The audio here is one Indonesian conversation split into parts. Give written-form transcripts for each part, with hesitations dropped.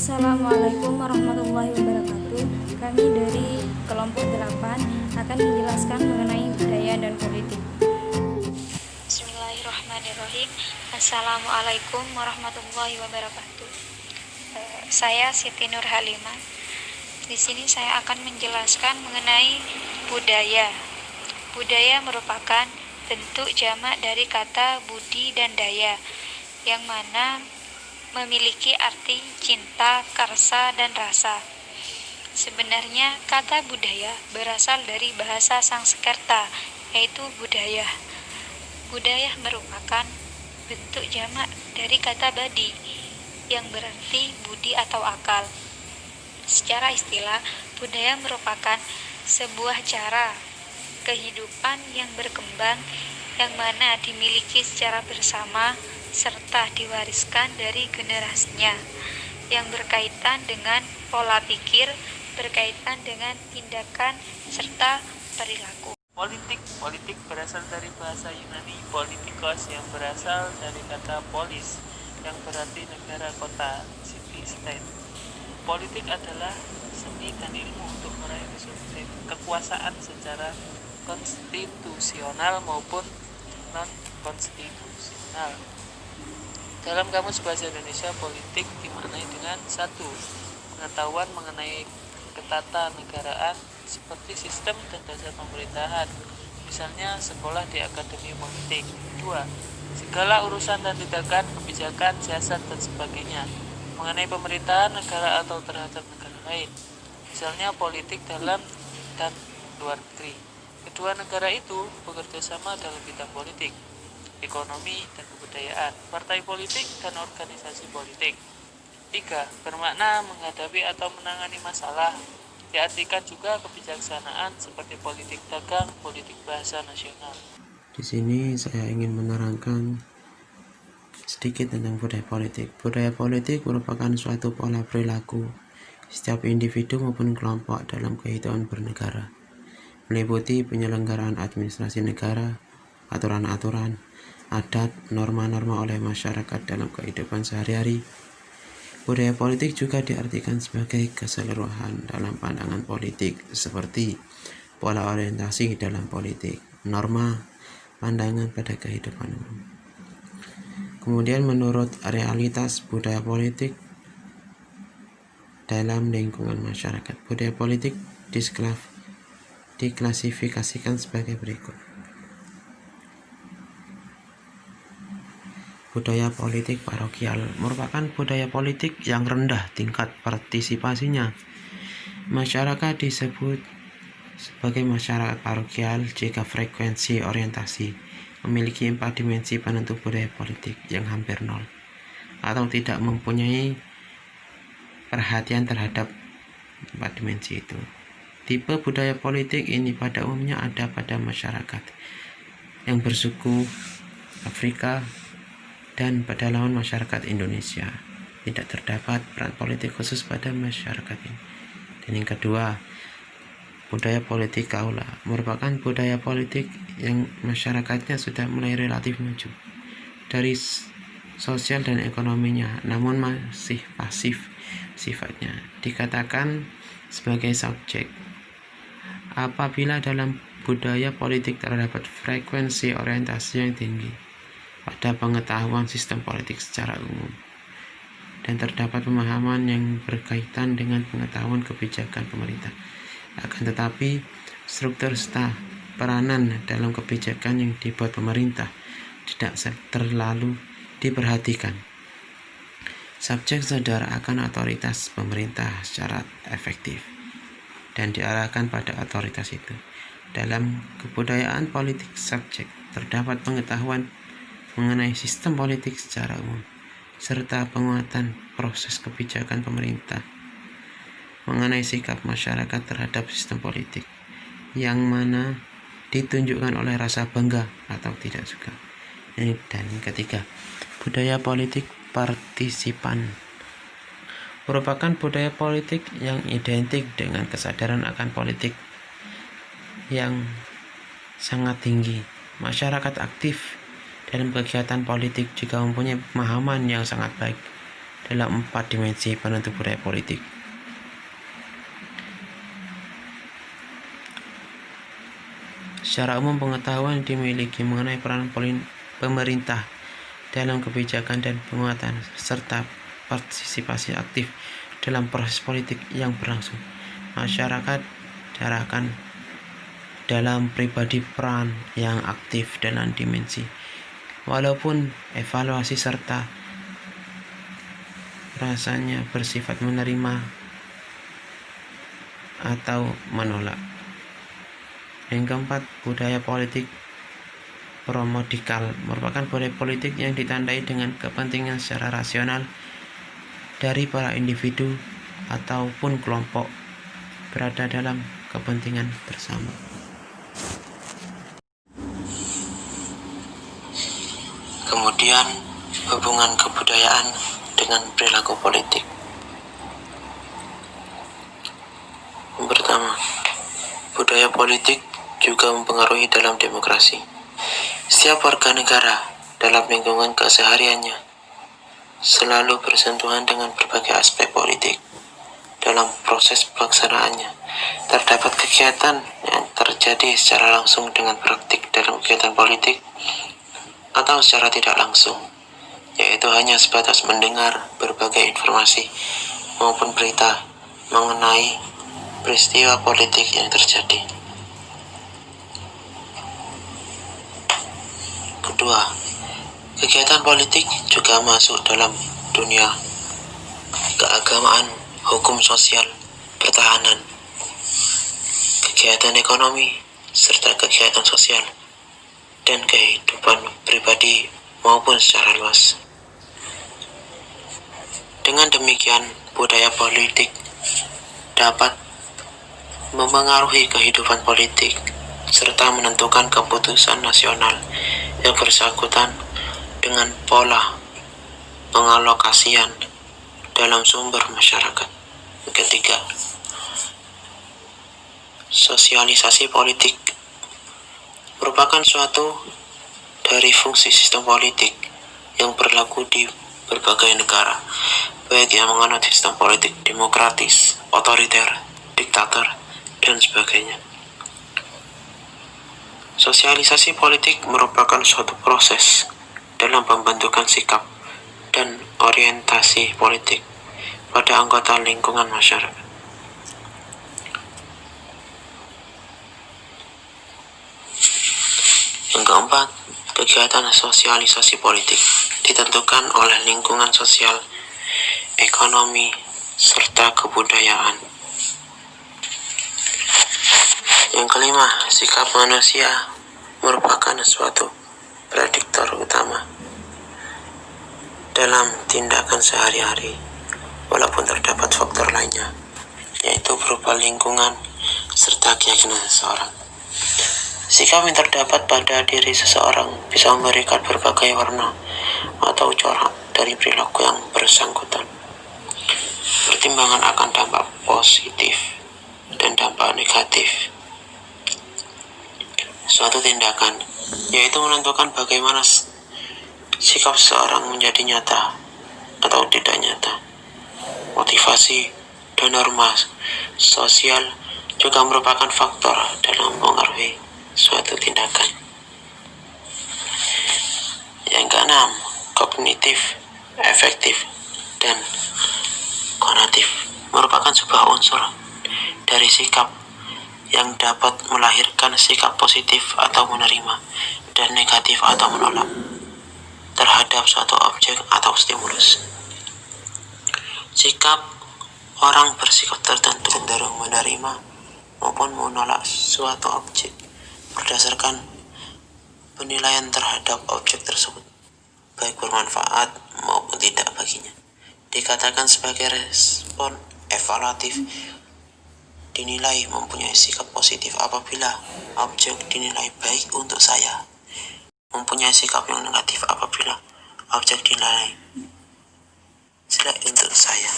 Assalamualaikum warahmatullahi wabarakatuh. Kami dari kelompok 8 akan menjelaskan mengenai budaya dan politik. Bismillahirrahmanirrahim. Assalamualaikum warahmatullahi wabarakatuh. Saya Siti Nur Halimah. Di sini saya akan menjelaskan mengenai budaya. Budaya merupakan bentuk jamak dari kata budi dan daya, yang mana memiliki arti cinta, karsa, dan rasa. Sebenarnya kata budaya berasal dari bahasa Sanskerta, yaitu budaya. Budaya merupakan bentuk jamak dari kata badi, yang berarti budi atau akal. Secara istilah, budaya merupakan sebuah cara kehidupan yang berkembang, yang mana dimiliki secara bersama serta diwariskan dari generasinya, yang berkaitan dengan pola pikir, berkaitan dengan tindakan serta perilaku. Politik berasal dari bahasa Yunani politikos, yang berasal dari kata polis, yang berarti negara, kota, city, state. Politik adalah seni dan ilmu untuk meraih kekuasaan secara konstitusional maupun non-konstitusional. Dalam Kamus Bahasa Indonesia, politik dimaknai dengan 1. Pengetahuan mengenai ketatanegaraan seperti sistem dan dasar pemerintahan, misalnya sekolah di akademi politik. 2. Segala urusan dan tindakan, kebijakan, siasat, dan sebagainya mengenai pemerintahan negara atau terhadap negara lain, misalnya politik dalam dan luar negeri. Kedua negara itu bekerja sama dalam bidang politik, ekonomi, dan kebudayaan, partai politik, dan organisasi politik. 3. Bermakna menghadapi atau menangani masalah, diartikan juga kebijaksanaan seperti politik dagang, politik bahasa nasional. Di sini saya ingin menerangkan sedikit tentang budaya politik. Budaya politik merupakan suatu pola perilaku setiap individu maupun kelompok dalam kehidupan bernegara, meliputi penyelenggaraan administrasi negara, aturan-aturan, adat, norma-norma oleh masyarakat dalam kehidupan sehari-hari. Budaya politik juga diartikan sebagai keseluruhan dalam pandangan politik, seperti pola orientasi dalam politik, norma, pandangan pada kehidupan umum. Kemudian menurut realitas budaya politik dalam lingkungan masyarakat, budaya politik diklasifikasikan sebagai berikut. Budaya politik parokial merupakan budaya politik yang rendah tingkat partisipasinya. Masyarakat disebut sebagai masyarakat parokial jika frekuensi orientasi memiliki 4 dimensi penentu budaya politik yang hampir nol, atau tidak mempunyai perhatian terhadap 4 dimensi itu. Tipe budaya politik ini pada umumnya ada pada masyarakat yang bersuku Afrika dan pedalaman masyarakat Indonesia. Tidak terdapat peran politik khusus pada masyarakat ini. Dan yang kedua, budaya politik kaula merupakan budaya politik yang masyarakatnya sudah mulai relatif maju dari sosial dan ekonominya, namun masih pasif sifatnya, dikatakan sebagai subjek. Apabila dalam budaya politik terdapat frekuensi orientasi yang tinggi pada pengetahuan sistem politik secara umum, dan terdapat pemahaman yang berkaitan dengan pengetahuan kebijakan pemerintah. Akan tetapi, struktur serta peranan dalam kebijakan yang dibuat pemerintah tidak terlalu diperhatikan. Subjek sadar akan otoritas pemerintah secara efektif dan diarahkan pada otoritas itu. Dalam kebudayaan politik subjek terdapat pengetahuan mengenai sistem politik secara umum, serta penguatan proses kebijakan pemerintah mengenai sikap masyarakat terhadap sistem politik, yang mana ditunjukkan oleh rasa bangga atau tidak suka. Dan ketiga, budaya politik partisipan merupakan budaya politik yang identik dengan kesadaran akan politik yang sangat tinggi. Masyarakat aktif dalam kegiatan politik juga mempunyai pemahaman yang sangat baik dalam 4 dimensi penentu budaya politik. Secara umum, pengetahuan dimiliki mengenai peran pemerintah dalam kebijakan dan penguatan serta partisipasi aktif dalam proses politik yang berlangsung. Masyarakat diarahkan dalam pribadi peran yang aktif dalam dimensi, walaupun evaluasi serta rasanya bersifat menerima atau menolak. Yang keempat, budaya politik promodikal merupakan budaya politik yang ditandai dengan kepentingan secara rasional dari para individu ataupun kelompok berada dalam kepentingan bersama. Kemudian, hubungan kebudayaan dengan perilaku politik. Yang pertama, budaya politik juga mempengaruhi dalam demokrasi. Setiap warga negara dalam lingkungan kesehariannya selalu bersentuhan dengan berbagai aspek politik. Dalam proses pelaksanaannya, terdapat kegiatan yang terjadi secara langsung dengan praktik dalam kegiatan politik atau secara tidak langsung, yaitu hanya sebatas mendengar berbagai informasi maupun berita mengenai peristiwa politik yang terjadi. Kedua, kegiatan politik juga masuk dalam dunia keagamaan, hukum sosial, pertahanan, kegiatan ekonomi, serta kegiatan sosial, dan kehidupan pribadi maupun secara luas. Dengan demikian, budaya politik dapat memengaruhi kehidupan politik serta menentukan keputusan nasional yang bersangkutan dengan pola pengalokasian dalam sumber masyarakat. Ketiga, sosialisasi politik merupakan suatu dari fungsi sistem politik yang berlaku di berbagai negara, baik yang menganut sistem politik demokratis, otoriter, diktator, dan sebagainya. Sosialisasi politik merupakan suatu proses dalam pembentukan sikap dan orientasi politik pada anggota lingkungan masyarakat. Yang keempat, kegiatan sosialisasi politik ditentukan oleh lingkungan sosial, ekonomi, serta kebudayaan. Yang kelima, sikap manusia merupakan suatu prediktor utama dalam tindakan sehari-hari, walaupun terdapat faktor lainnya, yaitu berupa lingkungan serta keyakinan seseorang. Sikap yang terdapat pada diri seseorang bisa memberikan berbagai warna atau corak dari perilaku yang bersangkutan. Pertimbangan akan dampak positif dan dampak negatif suatu tindakan, yaitu menentukan bagaimana sikap seseorang menjadi nyata atau tidak nyata. Motivasi dan norma sosial juga merupakan faktor dalam mempengaruhi suatu tindakan. Yang keenam, kognitif, efektif, dan konatif merupakan sebuah unsur dari sikap yang dapat melahirkan sikap positif atau menerima dan negatif atau menolak terhadap suatu objek atau stimulus. Sikap orang bersikap tertentu cenderung menerima maupun menolak suatu objek berdasarkan penilaian terhadap objek tersebut, baik bermanfaat maupun tidak baginya. Dikatakan sebagai respon evaluatif dinilai mempunyai sikap positif apabila objek dinilai baik untuk saya, mempunyai sikap yang negatif apabila objek dinilai jelek untuk saya.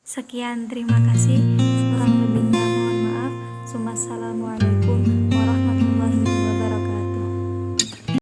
Sekian, terima kasih. Kurang lebihnya mohon maaf. Wassalamualaikum